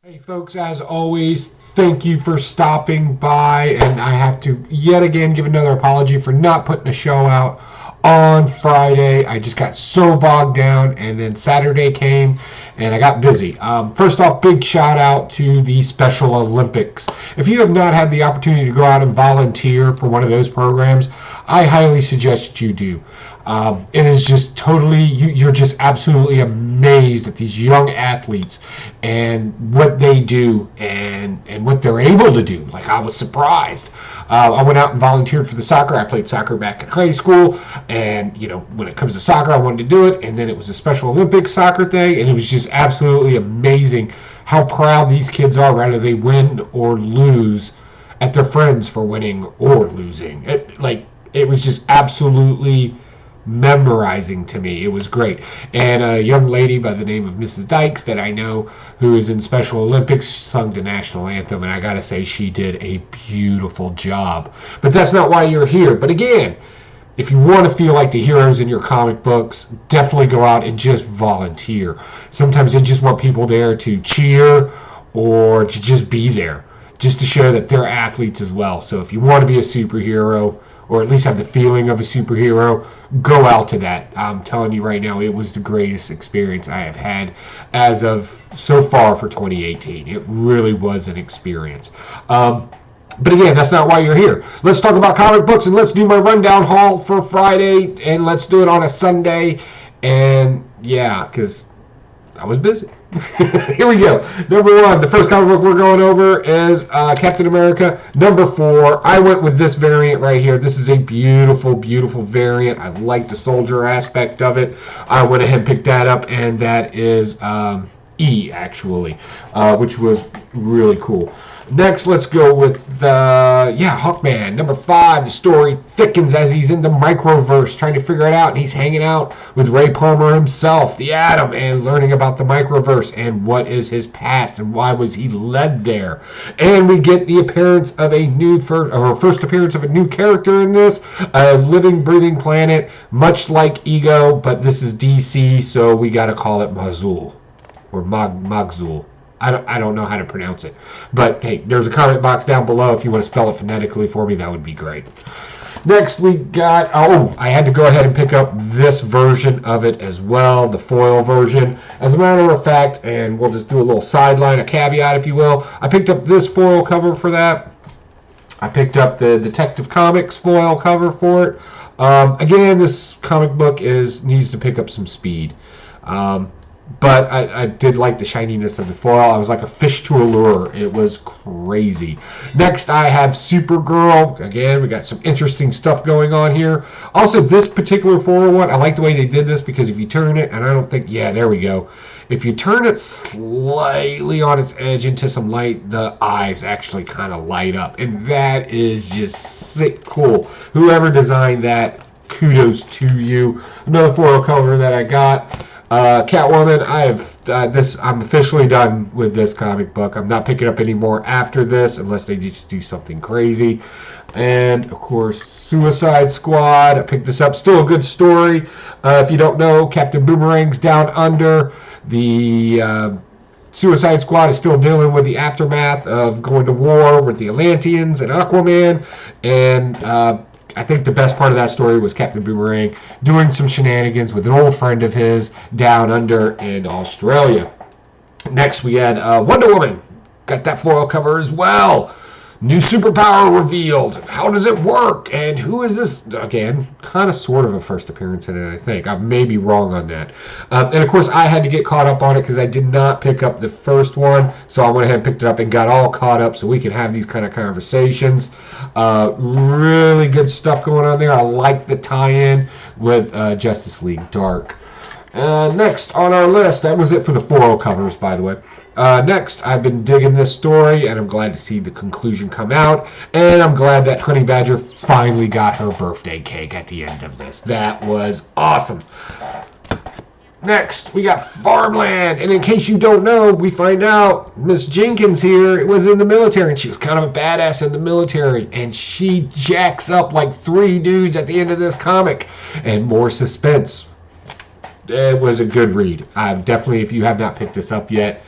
Hey folks, as always, thank you for stopping by, and I have to yet again give another apology for not putting a show out on Friday. I just got so bogged down, and then Saturday came and I got busy. First off, big shout out to the Special Olympics. If you have not had the opportunity to go out and volunteer for one of those programs, I highly suggest you do. It is just totally, you're just absolutely amazed at these young athletes and what they do and what they're able to do. Like, I was surprised. I went out and volunteered for the soccer. I played soccer back in high school, and, when it comes to soccer, I wanted to do it, and then it was a Special Olympics soccer thing, and it was just absolutely amazing how proud these kids are, whether they win or lose, at their friends for winning or losing. It was just absolutely memorizing to me. It was great. And a young lady by the name of Mrs. Dykes that I know, who is in Special Olympics, sung the national anthem, and I gotta say, she did a beautiful job. But that's not why you're here. But again, if you want to feel like the heroes in your comic books, definitely go out and just volunteer. Sometimes they just want people there to cheer or to just be there, just to show that they're athletes as well. So if you want to be a superhero, or at least have the feeling of a superhero, go out to that. I'm telling you right now, it was the greatest experience I have had as of so far for 2018. It really was an experience. But again, that's not why you're here. Let's talk about comic books, and let's do my rundown haul for Friday, and let's do it on a Sunday. And yeah, because I was busy. Here we go. Number one, the first comic book we're going over is Captain America number 4. I went with this variant right here. This is a beautiful, beautiful variant. I like the soldier aspect of it. I went ahead and picked that up, and that is E, actually, which was really cool. Next, let's go with, Hawkman, number 5. The story thickens as he's in the microverse, trying to figure it out, and he's hanging out with Ray Palmer himself, the Atom, and learning about the microverse and what is his past and why was he led there. And we get the appearance of first appearance of a new character in this, a living, breathing planet, much like Ego, but this is DC, so we got to call it Mazul, or Magzul. I don't know how to pronounce it. But, hey, there's a comment box down below. If you want to spell it phonetically for me, that would be great. Next, we got... I had to go ahead and pick up this version of it as well, the foil version. As a matter of fact, and we'll just do a little sideline, a caveat, if you will, I picked up this foil cover for that. I picked up the Detective Comics foil cover for it. Again, this comic book needs to pick up some speed. But I did like the shininess of the foil. I was like a fish to a lure. It was crazy. Next, I have Supergirl. Again, we got some interesting stuff going on here. Also, this particular foil one, I like the way they did this, because if you turn it, and I don't think, yeah, there we go. If you turn it slightly on its edge into some light, the eyes actually kind of light up. And that is just sick cool. Whoever designed that, kudos to you. Another foil cover that I got. Catwoman, I'm officially done with this comic book. I'm not picking up any more after this unless they just do something crazy. And, of course, Suicide Squad. I picked this up. Still a good story. If you don't know, Captain Boomerang's down under. The Suicide Squad is still dealing with the aftermath of going to war with the Atlanteans and Aquaman. And I think the best part of that story was Captain Boomerang doing some shenanigans with an old friend of his down under in Australia. Next, we had Wonder Woman. Got that foil cover as well. New superpower revealed. How does it work? And who is this? Again, kind of sort of a first appearance in it, I think. I may be wrong on that. And, of course, I had to get caught up on it because I did not pick up the first one. So I went ahead and picked it up and got all caught up so we could have these kind of conversations. Really good stuff going on there. I like the tie-in with Justice League Dark. Next on our list, that was it for the foil covers, by the way. Next, I've been digging this story, and I'm glad to see the conclusion come out. And I'm glad that Honey Badger finally got her birthday cake at the end of this. That was awesome. Next, we got Farmland. And in case you don't know, we find out Miss Jenkins here was in the military, and she was kind of a badass in the military. And she jacks up like 3 dudes at the end of this comic. And more suspense. It was a good read. Definitely, if you have not picked this up yet,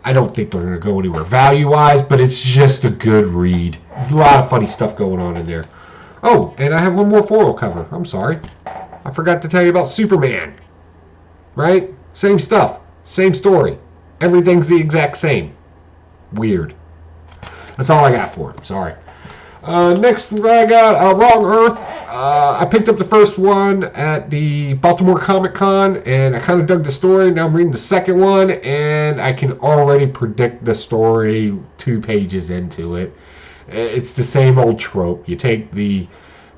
I don't think they're going to go anywhere value-wise, but it's just a good read. A lot of funny stuff going on in there. Oh, and I have one more foil cover. I'm sorry. I forgot to tell you about Superman. Right? Same stuff. Same story. Everything's the exact same. Weird. That's all I got for him. Sorry. Next, I got Wrong Earth. I picked up the first one at the Baltimore Comic Con, and I kind of dug the story. Now I'm reading the second one, and I can already predict the story 2 pages into it. It's the same old trope. You take the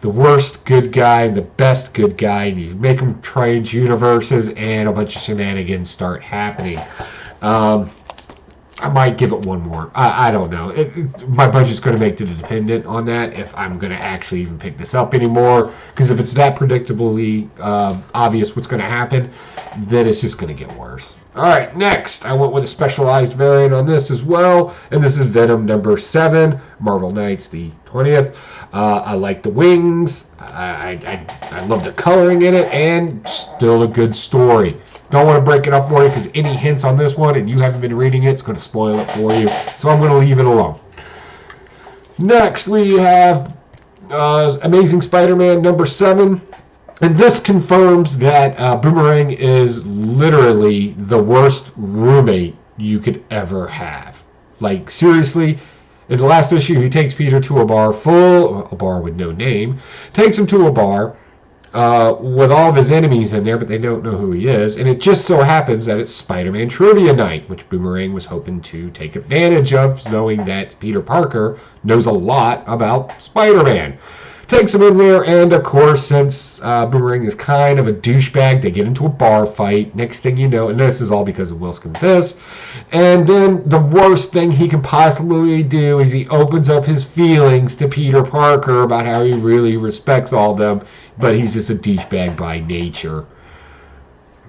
worst good guy and the best good guy, and you make them change universes, and a bunch of shenanigans start happening. I might give it one more. I don't know. My budget's going to make it dependent on that if I'm going to actually even pick this up anymore. Because if it's that predictably obvious what's going to happen, then it's just going to get worse. All right, next. I went with a specialized variant on this as well. And this is Venom number 7, Marvel Knights, the 20th. I like the wings. I love the coloring in it. And still a good story. Don't want to break it up for you because any hints on this one and you haven't been reading it, it's going to spoil it for you. So I'm going to leave it alone. Next, we have Amazing Spider-Man number 7. And this confirms that Boomerang is literally the worst roommate you could ever have. Like, seriously, in the last issue, he takes Peter to a bar with no name, takes him to a bar, with all of his enemies in there, but they don't know who he is. And it just so happens that it's Spider-Man Trivia Night, which Boomerang was hoping to take advantage of, knowing that Peter Parker knows a lot about Spider-Man. Takes him in there, and of course, since Boomerang is kind of a douchebag, they get into a bar fight. Next thing you know, and this is all because of Wilson Fisk. And then the worst thing he can possibly do is he opens up his feelings to Peter Parker about how he really respects all of them, but he's just a douchebag by nature.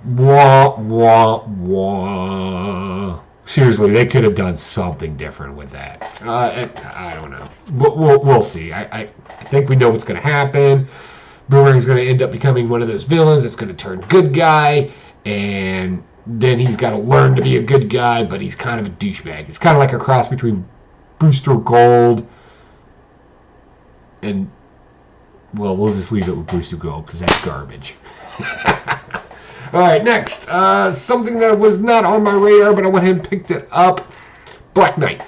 Wah, wah, wah. Seriously, they could have done something different with that. I don't know. We'll see. I think we know what's going to happen. Boomerang's going to end up becoming one of those villains that's going to turn good guy, and then he's got to learn to be a good guy, but he's kind of a douchebag. It's kind of like a cross between Booster Gold and, well, we'll just leave it with Booster Gold because that's garbage. All right, next. Something that was not on my radar, but I went ahead and picked it up. Black Knight.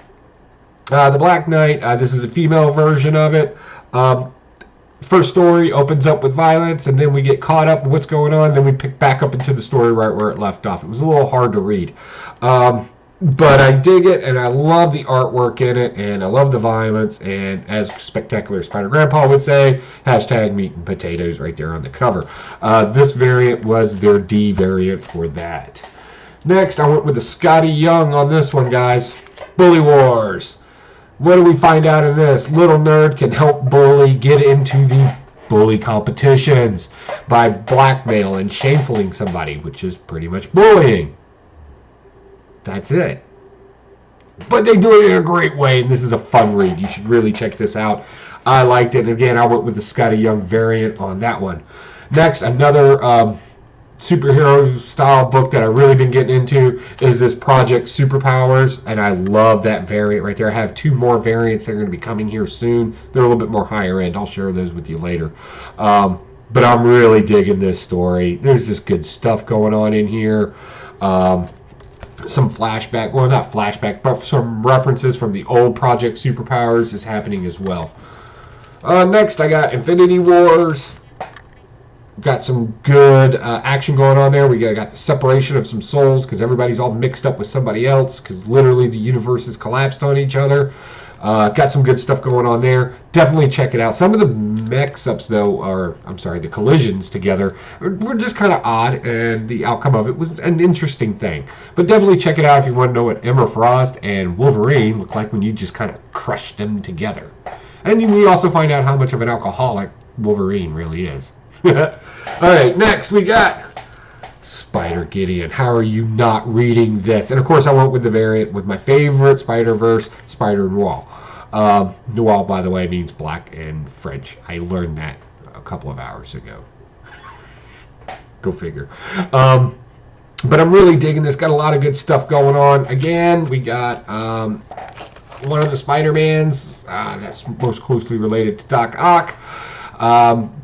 The Black Knight, this is a female version of it. First story opens up with violence, and then we get caught up with what's going on, then we pick back up into the story right where it left off. It was a little hard to read. But I dig it, and I love the artwork in it, and I love the violence, and as Spectacular Spider-Grandpa would say, hashtag meat and potatoes right there on the cover. This variant was their D variant for that. Next, I went with the Scotty Young on this one, guys. Bully Wars. What do we find out in this? Little Nerd can help Bully get into the bully competitions by blackmail and shamefuling somebody, which is pretty much bullying. That's it. But they do it in a great way, and this is a fun read. You should really check this out. I liked it, and again, I went with the Scotty Young variant on that one. Next, another superhero-style book that I've really been getting into is this Project Superpowers, and I love that variant right there. I have 2 more variants that are going to be coming here soon. They're a little bit more higher end. I'll share those with you later. But I'm really digging this story. There's just good stuff going on in here. Some flashback, well, not flashback, but some references from the old Project Superpowers is happening as well. Next, I got Infinity Wars. Got some good action going on there. We got the separation of some souls because everybody's all mixed up with somebody else because literally the universes collapsed on each other. Got some good stuff going on there. Definitely check it out. Some of the mix-ups, though, the collisions together were just kind of odd, and the outcome of it was an interesting thing. But definitely check it out if you want to know what Emma Frost and Wolverine look like when you just kind of crush them together. And we also find out how much of an alcoholic Wolverine really is. All right, next we got Spider Gideon. How are you not reading this? And of course, I went with the variant with my favorite Spider-Verse, Spider Noir. Noir, by the way, means black in French. I learned that a couple of hours ago. Go figure. But I'm really digging this. Got a lot of good stuff going on. Again, we got one of the Spider-Mans that's most closely related to Doc Ock.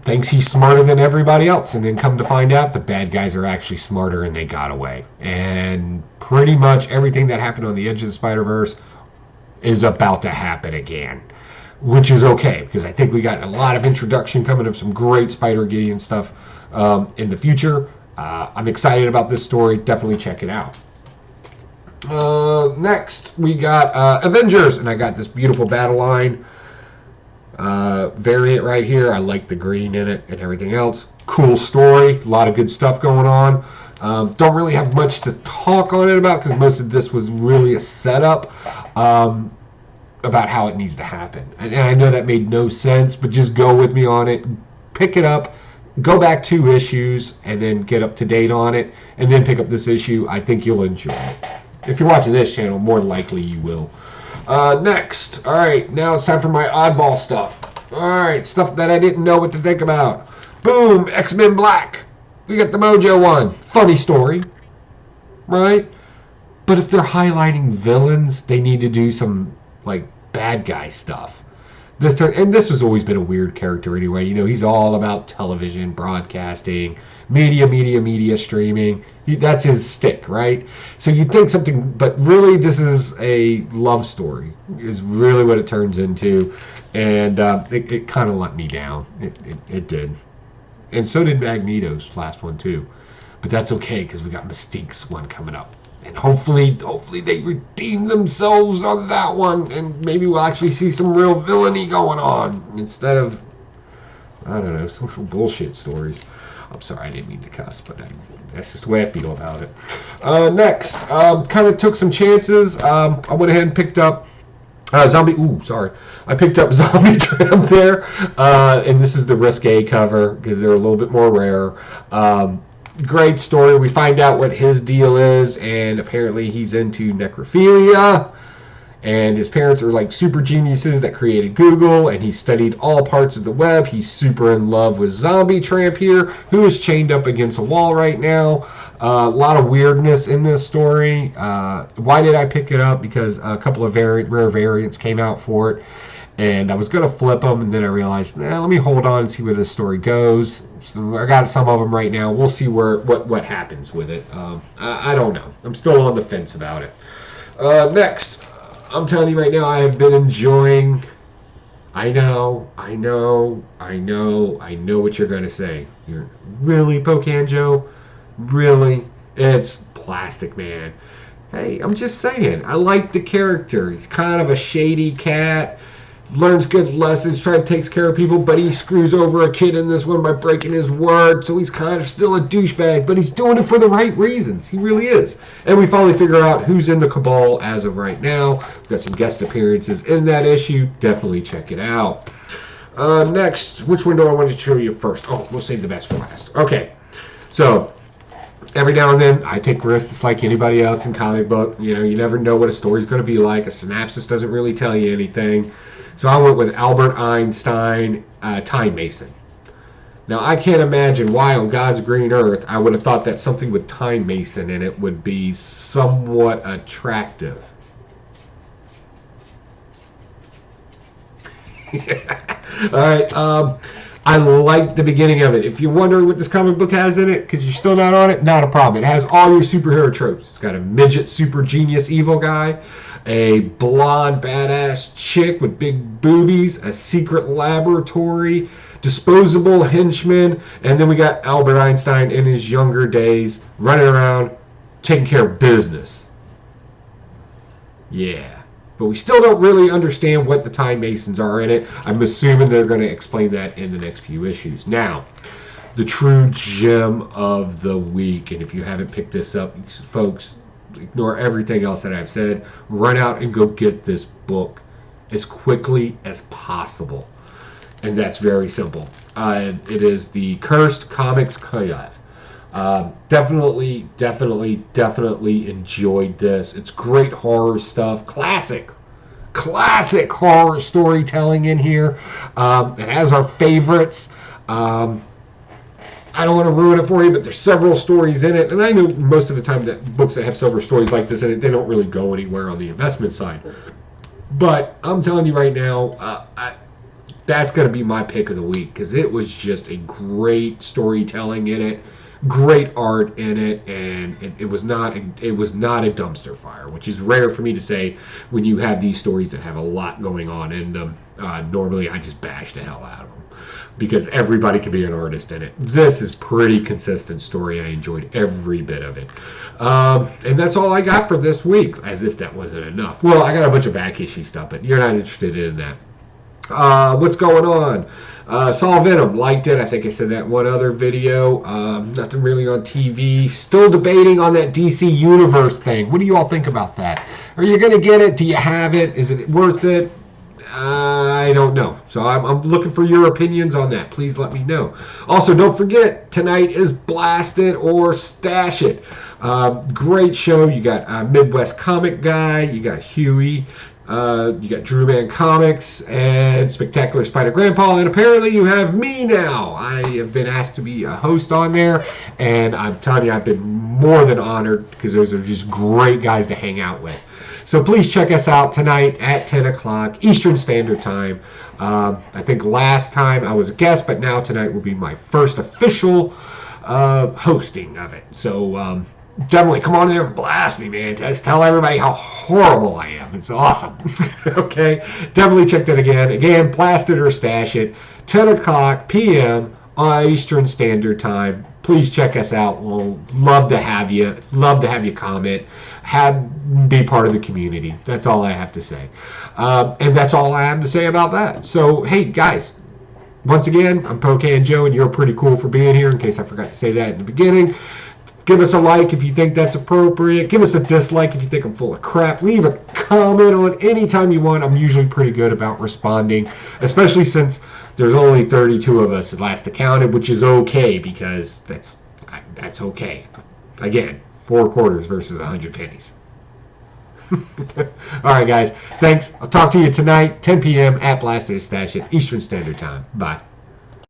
Thinks he's smarter than everybody else, and then come to find out the bad guys are actually smarter and they got away. And pretty much everything that happened on the Edge of the Spider-Verse is about to happen again, which is okay, because I think we got a lot of introduction coming of some great Spider-Gideon stuff in the future. I'm excited about this story. Definitely check it out. Next, we got Avengers, and I got this beautiful Battle Line variant right here. I like the green in it and everything else. Cool story. A lot of good stuff going on. Don't really have much to talk on it about, because most of this was really a setup about how it needs to happen. And I know that made no sense, but just go with me on it. Pick it up. Go back 2 issues and then get up to date on it, and then pick up this issue. I think you'll enjoy it. If you're watching this channel, more likely you will. Next, all right, now it's time for my oddball stuff. All right, stuff that I didn't know what to think about. Boom, X-Men Black. We got the Mojo one. Funny story, right? But if they're highlighting villains, they need to do some like bad guy stuff. And this has always been a weird character anyway. You know, he's all about television, broadcasting, media streaming. That's his stick, right? So you'd think something, but really this is a love story, is really what it turns into. And it kind of let me down. It did. And so did Magneto's last one too. But that's okay, because we got Mystique's one coming up. And hopefully they redeem themselves on that one, and maybe we'll actually see some real villainy going on instead of, I don't know, social bullshit stories. I'm sorry, I didn't mean to cuss, but that's just the way I feel about it. Next, kind of took some chances. I went ahead and picked up I picked up Zombie Tramp there, and this is the risque cover because they're a little bit more rare. Great story. We find out what his deal is, and apparently he's into necrophilia, and his parents are like super geniuses that created Google, and he studied all parts of the web. He's super in love with Zombie Tramp here, who is chained up against a wall right now. A lot of weirdness in this story. Why did I pick it up? Because a couple of rare variants came out for it, and I was going to flip them, and then I realized, let me hold on and see where this story goes. So I got some of them right now. We'll see what happens with it. I don't know. I'm still on the fence about it. Next, I'm telling you right now, I have been enjoying... I know what you're going to say. You're really, Pocan Joe? Really? It's Plastic Man. Hey, I'm just saying, I like the character. He's kind of a shady cat, learns good lessons, takes care of people, but he screws over a kid in this one by breaking his word, so he's kind of still a douchebag, but he's doing it for the right reasons. He really is. And we finally figure out who's in the Cabal as of right now. We've got some guest appearances in that issue. Definitely check it out. Next, which one do I want to show you first? Oh, we'll save the best for last. Okay, so every now and then, I take risks just like anybody else in comic book. You know, you never know what a story's going to be like. A synopsis doesn't really tell you anything. So I went with Albert Einstein, Time Mason. Now, I can't imagine why on God's green earth I would have thought that something with Time Mason in it would be somewhat attractive. All right. I like the beginning of it. If you're wondering what this comic book has in it, because you're still not on it, not a problem. It has all your superhero tropes. It's got a midget super genius evil guy, a blonde badass chick with big boobies, a secret laboratory, disposable henchmen, and then we got Albert Einstein in his younger days running around taking care of business. Yeah. But we still don't really understand what the Time Masons are in it. I'm assuming they're going to explain that in the next few issues. Now, the true gem of the week, and if you haven't picked this up, folks, ignore everything else that I've said. Run out and go get this book as quickly as possible. And that's very simple. It is the Cursed Comics Collab. Definitely enjoyed this. It's great horror stuff. Classic horror storytelling in here. It has our favorites. I I don't want to ruin it for you, but there's several stories in it. And I know most of the time that books that have several stories like this in it, they don't really go anywhere on the investment side. But I'm telling you right now, that's going to be my pick of the week because it was just a great storytelling in it, great art in it, and it was not a dumpster fire, which is rare for me to say when you have these stories that have a lot going on in them. Normally, I just bash the hell out of them because everybody can be an artist in it. This is pretty consistent story. I enjoyed every bit of it. And that's all I got for this week, as if that wasn't enough. Well, I got a bunch of back issue stuff, but you're not interested in that. What's going on? Saw Venom, liked it. I think I said that in one other video. Nothing really on TV. Still debating on that DC Universe thing. What do you all think about that? Are you going to get it? Do you have it? Is it worth it? I don't know. So I'm looking for your opinions on that. Please let me know. Also, don't forget, tonight is Blast It or Stash It. Great show. You got Midwest Comic Guy. You got Huey. You got Drew Man Comics and Spectacular Spider Grandpa, and apparently you have me now. I have been asked to be a host on there, and I'm telling you, I've been more than honored because those are just great guys to hang out with. So please check us out tonight at 10 o'clock Eastern Standard Time. I think last time I was a guest, but now tonight will be my first official hosting of it. So definitely come on there and blast me, man. Just tell everybody how horrible I am. It's awesome. Okay? Definitely check that again. Again, Blast It or Stash It, 10 o'clock p.m. on Eastern Standard Time. Please check us out. We'll love to have you. Love to have you comment. Be part of the community. That's all I have to say. And that's all I have to say about that. So, hey, guys. Once again, I'm Pocan Joe, and you're pretty cool for being here, in case I forgot to say that in the beginning. Give us a like if you think that's appropriate. Give us a dislike if you think I'm full of crap. Leave a comment on any time you want. I'm usually pretty good about responding, especially since there's only 32 of us at last accounted, which is okay because that's okay. Again, 4 quarters versus 100 pennies. All right, guys. Thanks. I'll talk to you tonight, 10 p.m. at Blast It or Stash It, Eastern Standard Time. Bye.